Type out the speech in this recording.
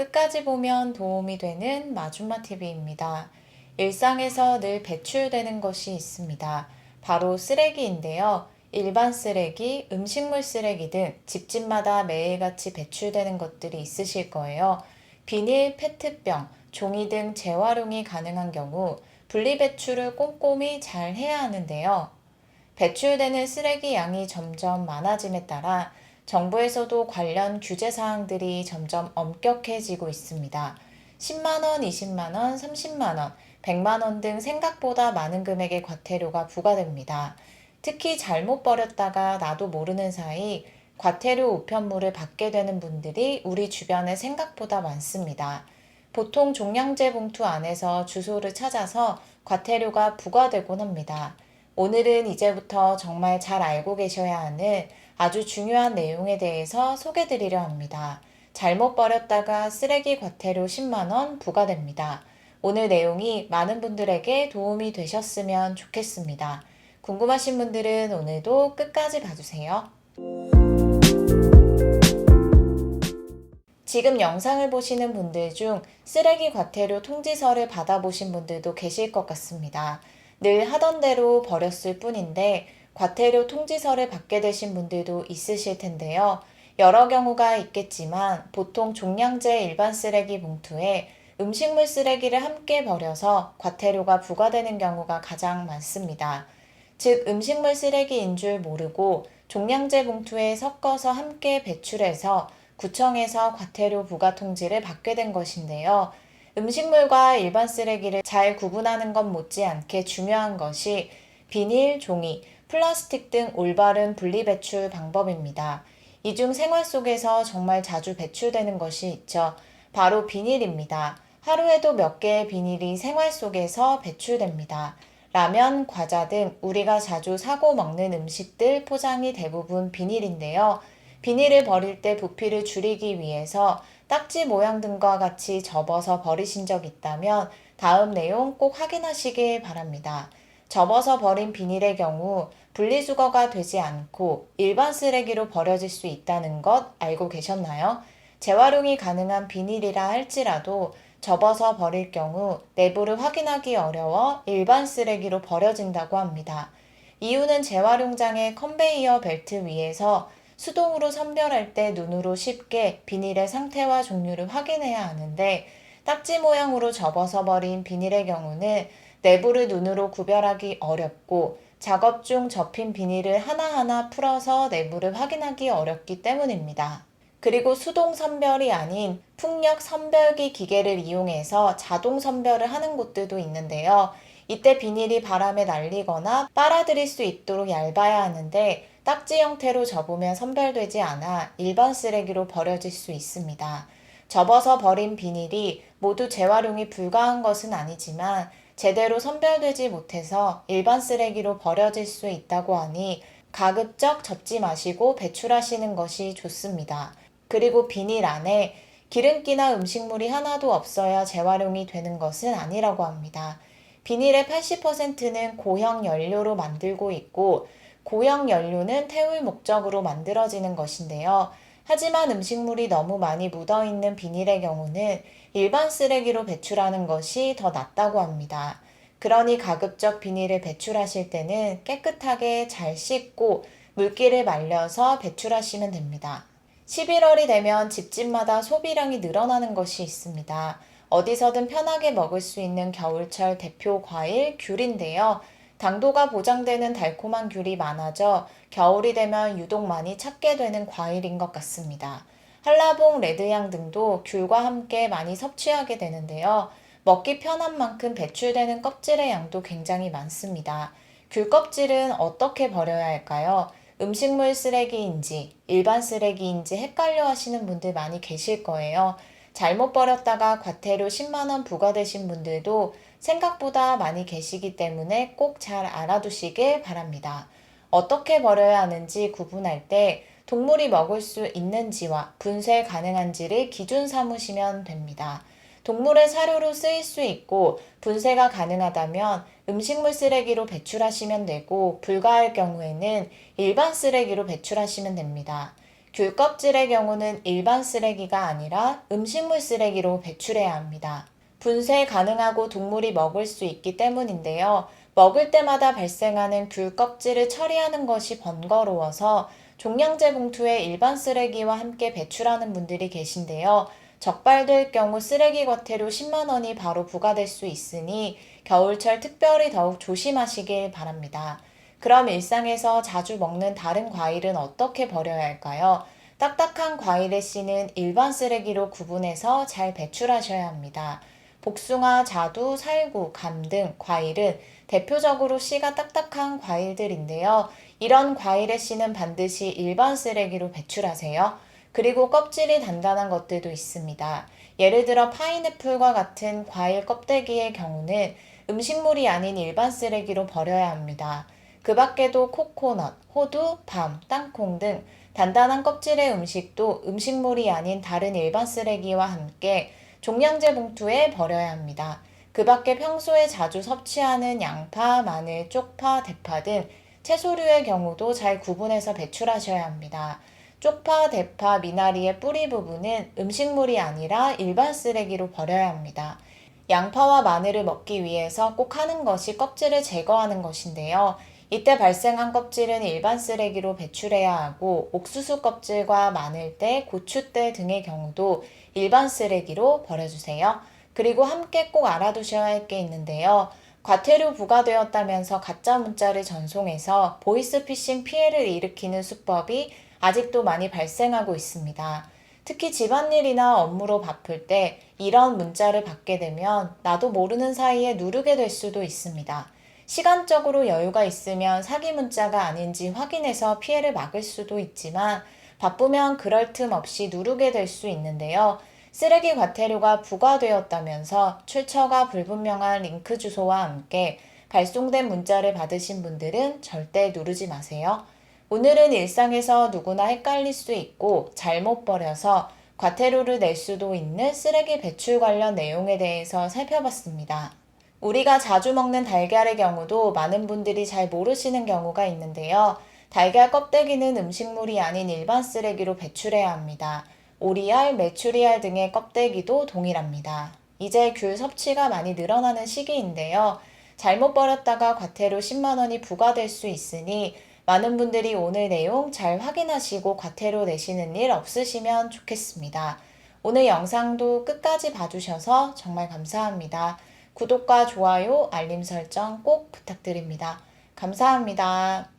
끝까지 보면 도움이 되는 마준마 TV입니다. 일상에서 늘 배출되는 것이 있습니다. 바로 쓰레기인데요. 일반 쓰레기, 음식물 쓰레기 등 집집마다 매일같이 배출되는 것들이 있으실 거예요. 비닐, 페트병, 종이 등 재활용이 가능한 경우 분리배출을 꼼꼼히 잘 해야 하는데요. 배출되는 쓰레기 양이 점점 많아짐에 따라 정부에서도 관련 규제 사항들이 점점 엄격해지고 있습니다. 10만 원, 20만 원, 30만 원, 100만 원 등 생각보다 많은 금액의 과태료가 부과됩니다. 특히 잘못 버렸다가 나도 모르는 사이 과태료 우편물을 받게 되는 분들이 우리 주변에 생각보다 많습니다. 보통 종량제 봉투 안에서 주소를 찾아서 과태료가 부과되곤 합니다. 오늘은 이제부터 정말 잘 알고 계셔야 하는 아주 중요한 내용에 대해서 소개드리려 합니다. 잘못 버렸다가 쓰레기 과태료 10만 원 부과됩니다. 오늘 내용이 많은 분들에게 도움이 되셨으면 좋겠습니다. 궁금하신 분들은 오늘도 끝까지 봐주세요. 지금 영상을 보시는 분들 중 쓰레기 과태료 통지서를 받아보신 분들도 계실 것 같습니다. 늘 하던 대로 버렸을 뿐인데 과태료 통지서를 받게 되신 분들도 있으실 텐데요. 여러 경우가 있겠지만 보통 종량제 일반 쓰레기 봉투에 음식물 쓰레기를 함께 버려서 과태료가 부과되는 경우가 가장 많습니다. 즉 음식물 쓰레기인 줄 모르고 종량제 봉투에 섞어서 함께 배출해서 구청에서 과태료 부과 통지를 받게 된 것인데요. 음식물과 일반 쓰레기를 잘 구분하는 것 못지않게 중요한 것이 비닐, 종이, 플라스틱 등 올바른 분리배출 방법입니다. 이 중 생활 속에서 정말 자주 배출되는 것이 있죠. 바로 비닐입니다. 하루에도 몇 개의 비닐이 생활 속에서 배출됩니다. 라면, 과자 등 우리가 자주 사고 먹는 음식들 포장이 대부분 비닐인데요. 비닐을 버릴 때 부피를 줄이기 위해서 딱지 모양 등과 같이 접어서 버리신 적 있다면 다음 내용 꼭 확인하시길 바랍니다. 접어서 버린 비닐의 경우 분리수거가 되지 않고 일반 쓰레기로 버려질 수 있다는 것 알고 계셨나요? 재활용이 가능한 비닐이라 할지라도 접어서 버릴 경우 내부를 확인하기 어려워 일반 쓰레기로 버려진다고 합니다. 이유는 재활용장의 컨베이어 벨트 위에서 수동으로 선별할 때 눈으로 쉽게 비닐의 상태와 종류를 확인해야 하는데 딱지 모양으로 접어서 버린 비닐의 경우는 내부를 눈으로 구별하기 어렵고 작업 중 접힌 비닐을 하나하나 풀어서 내부를 확인하기 어렵기 때문입니다. 그리고 수동 선별이 아닌 풍력 선별기 기계를 이용해서 자동 선별을 하는 곳들도 있는데요. 이때 비닐이 바람에 날리거나 빨아들일 수 있도록 얇아야 하는데 딱지 형태로 접으면 선별되지 않아 일반 쓰레기로 버려질 수 있습니다. 접어서 버린 비닐이 모두 재활용이 불가한 것은 아니지만 제대로 선별되지 못해서 일반 쓰레기로 버려질 수 있다고 하니 가급적 접지 마시고 배출하시는 것이 좋습니다. 그리고 비닐 안에 기름기나 음식물이 하나도 없어야 재활용이 되는 것은 아니라고 합니다. 비닐의 80%는 고형 연료로 만들고 있고 고형 연료는 태울 목적으로 만들어지는 것인데요. 하지만 음식물이 너무 많이 묻어있는 비닐의 경우는 일반 쓰레기로 배출하는 것이 더 낫다고 합니다. 그러니 가급적 비닐을 배출하실 때는 깨끗하게 잘 씻고 물기를 말려서 배출하시면 됩니다. 11월이 되면 집집마다 소비량이 늘어나는 것이 있습니다. 어디서든 편하게 먹을 수 있는 겨울철 대표 과일 귤인데요. 당도가 보장되는 달콤한 귤이 많아져 겨울이 되면 유독 많이 찾게 되는 과일인 것 같습니다. 한라봉, 레드향 등도 귤과 함께 많이 섭취하게 되는데요. 먹기 편한 만큼 배출되는 껍질의 양도 굉장히 많습니다. 귤 껍질은 어떻게 버려야 할까요? 음식물 쓰레기인지 일반 쓰레기인지 헷갈려 하시는 분들 많이 계실 거예요. 잘못 버렸다가 과태료 10만 원 부과되신 분들도 생각보다 많이 계시기 때문에 꼭 잘 알아두시길 바랍니다. 어떻게 버려야 하는지 구분할 때 동물이 먹을 수 있는지와 분쇄 가능한지를 기준 삼으시면 됩니다. 동물의 사료로 쓰일 수 있고 분쇄가 가능하다면 음식물 쓰레기로 배출하시면 되고 불가할 경우에는 일반 쓰레기로 배출하시면 됩니다. 귤 껍질의 경우는 일반 쓰레기가 아니라 음식물 쓰레기로 배출해야 합니다. 분쇄 가능하고 동물이 먹을 수 있기 때문인데요. 먹을 때마다 발생하는 귤 껍질을 처리하는 것이 번거로워서 종량제 봉투에 일반 쓰레기와 함께 배출하는 분들이 계신데요. 적발될 경우 쓰레기 과태료 10만 원이 바로 부과될 수 있으니 겨울철 특별히 더욱 조심하시길 바랍니다. 그럼 일상에서 자주 먹는 다른 과일은 어떻게 버려야 할까요? 딱딱한 과일의 씨는 일반 쓰레기로 구분해서 잘 배출하셔야 합니다. 복숭아, 자두, 살구, 감 등 과일은 대표적으로 씨가 딱딱한 과일들인데요. 이런 과일의 씨는 반드시 일반 쓰레기로 배출하세요. 그리고 껍질이 단단한 것들도 있습니다. 예를 들어 파인애플과 같은 과일 껍데기의 경우는 음식물이 아닌 일반 쓰레기로 버려야 합니다. 그 밖에도 코코넛, 호두, 밤, 땅콩 등 단단한 껍질의 음식도 음식물이 아닌 다른 일반 쓰레기와 함께 종량제 봉투에 버려야 합니다. 그 밖에 평소에 자주 섭취하는 양파, 마늘, 쪽파, 대파 등 채소류의 경우도 잘 구분해서 배출하셔야 합니다. 쪽파, 대파, 미나리의 뿌리 부분은 음식물이 아니라 일반 쓰레기로 버려야 합니다. 양파와 마늘을 먹기 위해서 꼭 하는 것이 껍질을 제거하는 것인데요. 이때 발생한 껍질은 일반 쓰레기로 배출해야 하고 옥수수 껍질과 마늘대, 고추대 등의 경우도 일반 쓰레기로 버려주세요. 그리고 함께 꼭 알아두셔야 할 게 있는데요. 과태료 부과되었다면서 가짜 문자를 전송해서 보이스피싱 피해를 일으키는 수법이 아직도 많이 발생하고 있습니다. 특히 집안일이나 업무로 바쁠 때 이런 문자를 받게 되면 나도 모르는 사이에 누르게 될 수도 있습니다. 시간적으로 여유가 있으면 사기 문자가 아닌지 확인해서 피해를 막을 수도 있지만 바쁘면 그럴 틈 없이 누르게 될 수 있는데요. 쓰레기 과태료가 부과되었다면서 출처가 불분명한 링크 주소와 함께 발송된 문자를 받으신 분들은 절대 누르지 마세요. 오늘은 일상에서 누구나 헷갈릴 수 있고 잘못 버려서 과태료를 낼 수도 있는 쓰레기 배출 관련 내용에 대해서 살펴봤습니다. 우리가 자주 먹는 달걀의 경우도 많은 분들이 잘 모르시는 경우가 있는데요. 달걀 껍데기는 음식물이 아닌 일반 쓰레기로 배출해야 합니다. 오리알, 메추리알 등의 껍데기도 동일합니다. 이제 귤 섭취가 많이 늘어나는 시기인데요. 잘못 버렸다가 과태료 10만 원이 부과될 수 있으니 많은 분들이 오늘 내용 잘 확인하시고 과태료 내시는 일 없으시면 좋겠습니다. 오늘 영상도 끝까지 봐주셔서 정말 감사합니다. 구독과 좋아요, 알림 설정 꼭 부탁드립니다. 감사합니다.